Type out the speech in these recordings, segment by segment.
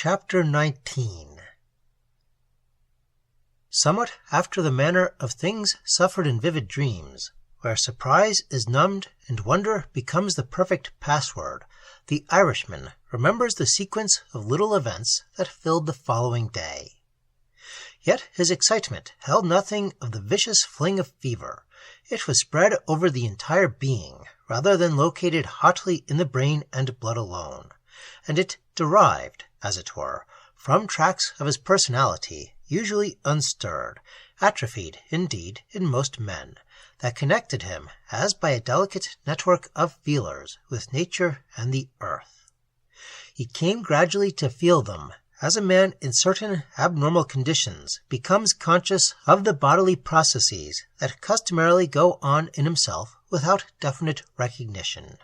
Chapter 19. Somewhat after the manner of things suffered in vivid dreams, where surprise is numbed and wonder becomes the perfect password, the Irishman remembers the sequence of little events that filled the following day. Yet his excitement held nothing of the vicious fling of fever. It was spread over the entire being, rather than located hotly in the brain and blood alone, and it derived, as it were, from tracts of his personality, usually unstirred, atrophied, indeed, in most men, that connected him, as by a delicate network of feelers, with nature and the earth. He came gradually to feel them, as a man in certain abnormal conditions becomes conscious of the bodily processes that customarily go on in himself without definite recognition.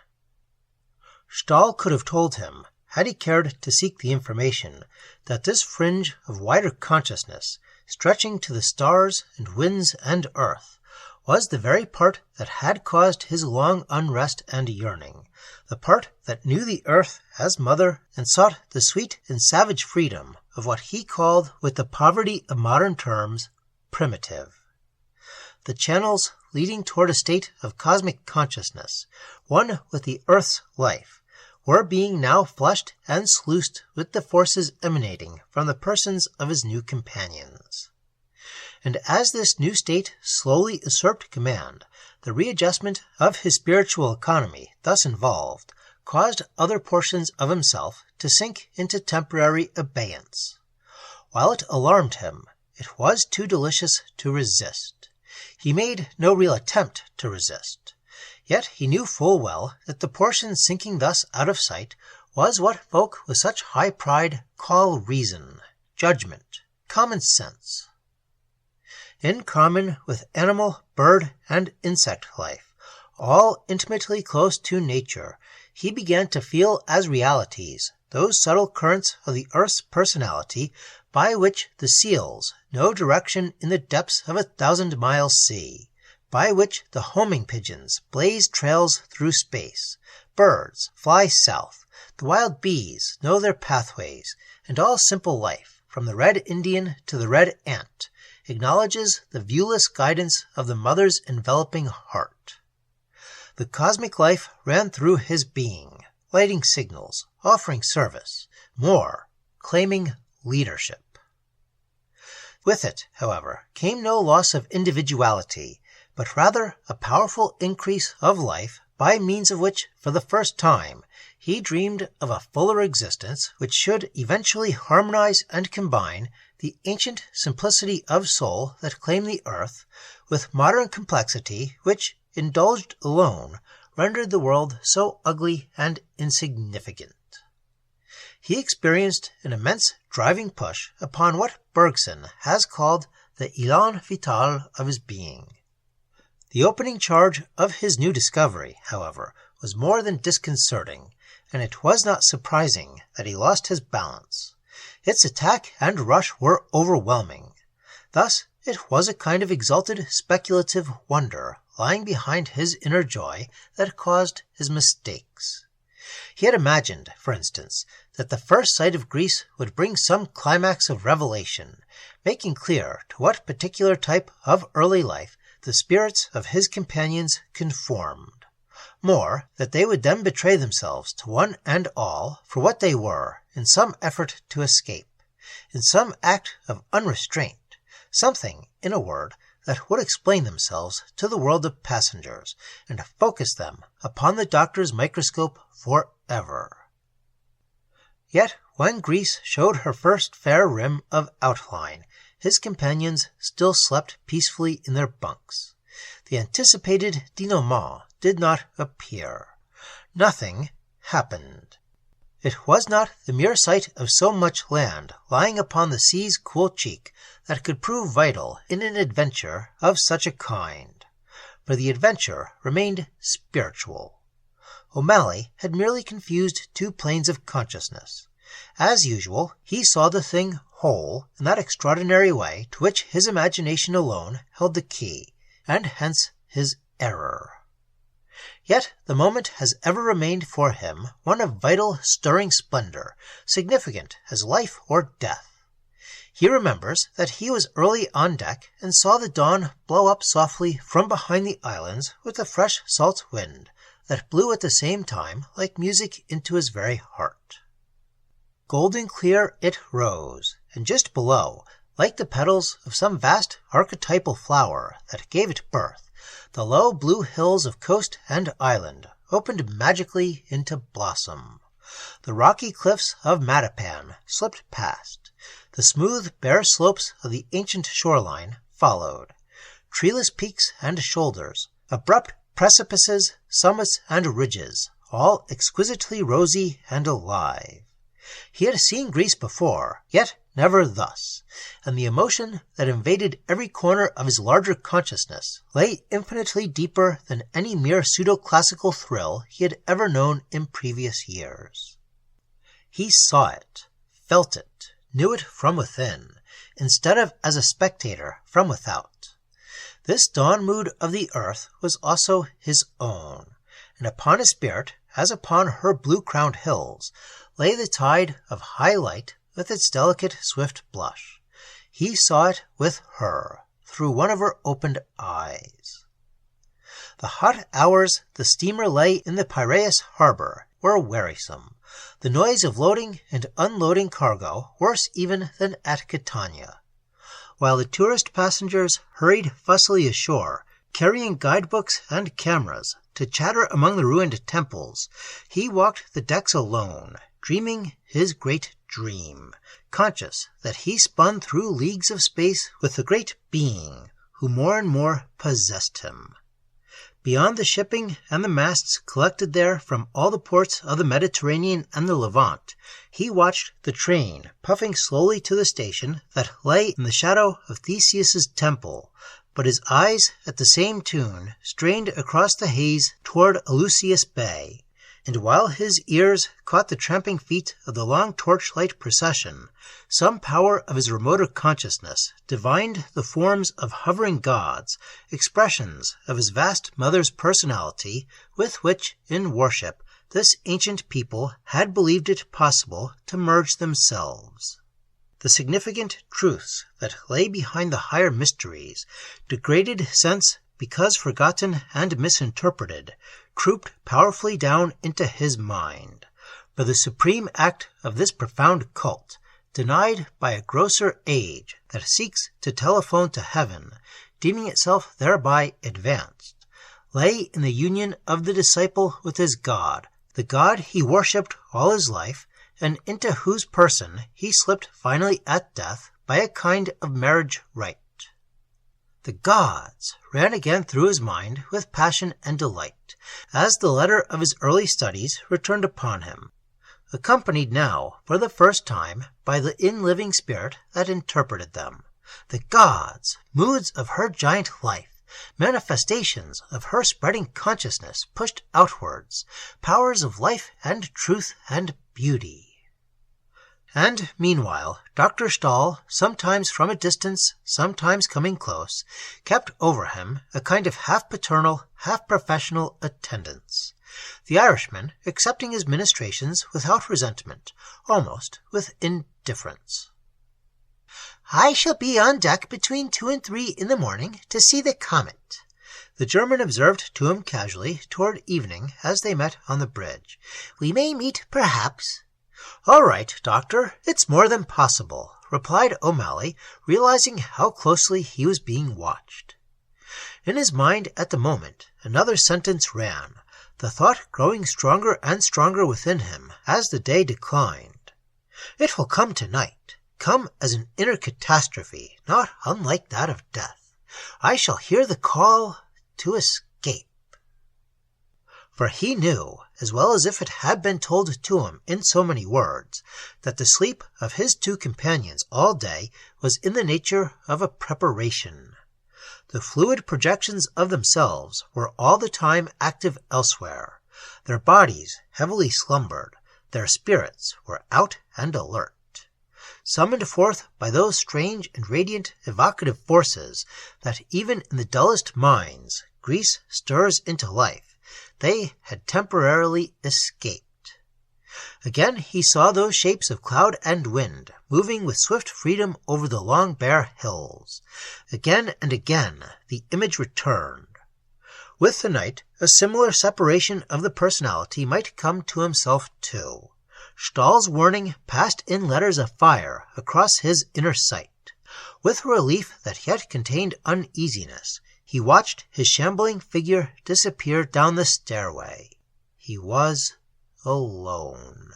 Stahl could have told him, had he cared to seek the information, that this fringe of wider consciousness, stretching to the stars and winds and earth, was the very part that had caused his long unrest and yearning, the part that knew the earth as mother and sought the sweet and savage freedom of what he called, with the poverty of modern terms, primitive. The channels leading toward a state of cosmic consciousness, one with the earth's life, were being now flushed and sluiced with the forces emanating from the persons of his new companions. And as this new state slowly usurped command, the readjustment of his spiritual economy thus involved caused other portions of himself to sink into temporary abeyance. While it alarmed him, it was too delicious to resist. He made no real attempt to resist. Yet he knew full well that the portion sinking thus out of sight was what folk with such high pride call reason, judgment, common sense. In common with animal, bird, and insect life, all intimately close to nature, he began to feel as realities those subtle currents of the earth's personality by which the seals know direction in the depths of 1,000-mile sea, by which the homing pigeons blaze trails through space, birds fly south, the wild bees know their pathways, and all simple life, from the red Indian to the red ant, acknowledges the viewless guidance of the mother's enveloping heart. The cosmic life ran through his being, lighting signals, offering service, more, claiming leadership. With it, however, came no loss of individuality, but rather a powerful increase of life, by means of which, for the first time, he dreamed of a fuller existence which should eventually harmonize and combine the ancient simplicity of soul that claimed the earth with modern complexity which, indulged alone, rendered the world so ugly and insignificant. He experienced an immense driving push upon what Bergson has called the Élan vital of his being. The opening charge of his new discovery, however, was more than disconcerting, and it was not surprising that he lost his balance. Its attack and rush were overwhelming. Thus it was a kind of exalted speculative wonder lying behind his inner joy that caused his mistakes. He had imagined, for instance, that the first sight of Greece would bring some climax of revelation, making clear to what particular type of early life the spirits of his companions conformed. More, that they would then betray themselves to one and all for what they were, in some effort to escape, in some act of unrestraint, something, in a word, that would explain themselves to the world of passengers, and focus them upon the doctor's microscope forever. Yet when Greece showed her first fair rim of outline, his companions still slept peacefully in their bunks. The anticipated denouement did not appear. Nothing happened. It was not the mere sight of so much land lying upon the sea's cool cheek that could prove vital in an adventure of such a kind, for the adventure remained spiritual. O'Malley had merely confused two planes of consciousness. As usual, he saw the thing whole in that extraordinary way to which his imagination alone held the key, and hence his error. Yet the moment has ever remained for him one of vital, stirring splendor, significant as life or death. He remembers that he was early on deck and saw the dawn blow up softly from behind the islands with a fresh salt wind that blew at the same time like music into his very heart. Golden clear it rose, and just below, like the petals of some vast archetypal flower that gave it birth, the low blue hills of coast and island opened magically into blossom. The rocky cliffs of Matapan slipped past. The smooth, bare slopes of the ancient shoreline followed. Treeless peaks and shoulders, abrupt precipices, summits, and ridges, all exquisitely rosy and alive. He had seen Greece before, yet never thus, and the emotion that invaded every corner of his larger consciousness lay infinitely deeper than any mere pseudo-classical thrill he had ever known in previous years. He saw it, felt it, knew it from within, instead of as a spectator from without. This dawn mood of the earth was also his own, and upon his spirit, as upon her blue-crowned hills, lay the tide of high light with its delicate, swift blush. He saw it with her, through one of her opened eyes. The hot hours the steamer lay in the Piraeus Harbor were wearisome, the noise of loading and unloading cargo worse even than at Catania. While the tourist passengers hurried fussily ashore, carrying guidebooks and cameras to chatter among the ruined temples, he walked the decks alone, dreaming his great dream, conscious that he spun through leagues of space with the great being who more and more possessed him. Beyond the shipping and the masts collected there from all the ports of the Mediterranean and the Levant, he watched the train puffing slowly to the station that lay in the shadow of Theseus's temple, but his eyes at the same tune strained across the haze toward Eleusis Bay, and while his ears caught the tramping feet of the long torchlight procession, some power of his remoter consciousness divined the forms of hovering gods, expressions of his vast mother's personality with which, in worship, this ancient people had believed it possible to merge themselves. The significant truths that lay behind the higher mysteries, degraded sense because forgotten and misinterpreted, trooped powerfully down into his mind. For the supreme act of this profound cult, denied by a grosser age that seeks to telephone to heaven, deeming itself thereby advanced, lay in the union of the disciple with his God, the God he worshipped all his life, and into whose person he slipped finally at death by a kind of marriage rite. The gods ran again through his mind with passion and delight, as the letter of his early studies returned upon him, accompanied now, for the first time, by the in-living spirit that interpreted them. The gods, moods of her giant life, manifestations of her spreading consciousness pushed outwards, powers of life and truth and beauty. And, meanwhile, Dr. Stahl, sometimes from a distance, sometimes coming close, kept over him a kind of half-paternal, half-professional attendance, the Irishman accepting his ministrations without resentment, almost with indifference. "I shall be on deck between 2 and 3 in the morning to see the comet," the German observed to him casually toward evening as they met on the bridge. "We may meet, perhaps." "All right, Doctor, it's more than possible," replied O'Malley, realizing how closely he was being watched. In his mind at the moment another sentence ran, the thought growing stronger and stronger within him as the day declined. "It will come tonight, come as an inner catastrophe, not unlike that of death. I shall hear the call to escape." For he knew, as well as if it had been told to him in so many words, that the sleep of his two companions all day was in the nature of a preparation. The fluid projections of themselves were all the time active elsewhere. Their bodies heavily slumbered, their spirits were out and alert. Summoned forth by those strange and radiant evocative forces that even in the dullest minds Greece stirs into life, they had temporarily escaped. Again he saw those shapes of cloud and wind, moving with swift freedom over the long bare hills. Again and again the image returned. With the night, a similar separation of the personality might come to himself too. Stahl's warning passed in letters of fire across his inner sight. With a relief that yet contained uneasiness, he watched his shambling figure disappear down the stairway. He was alone.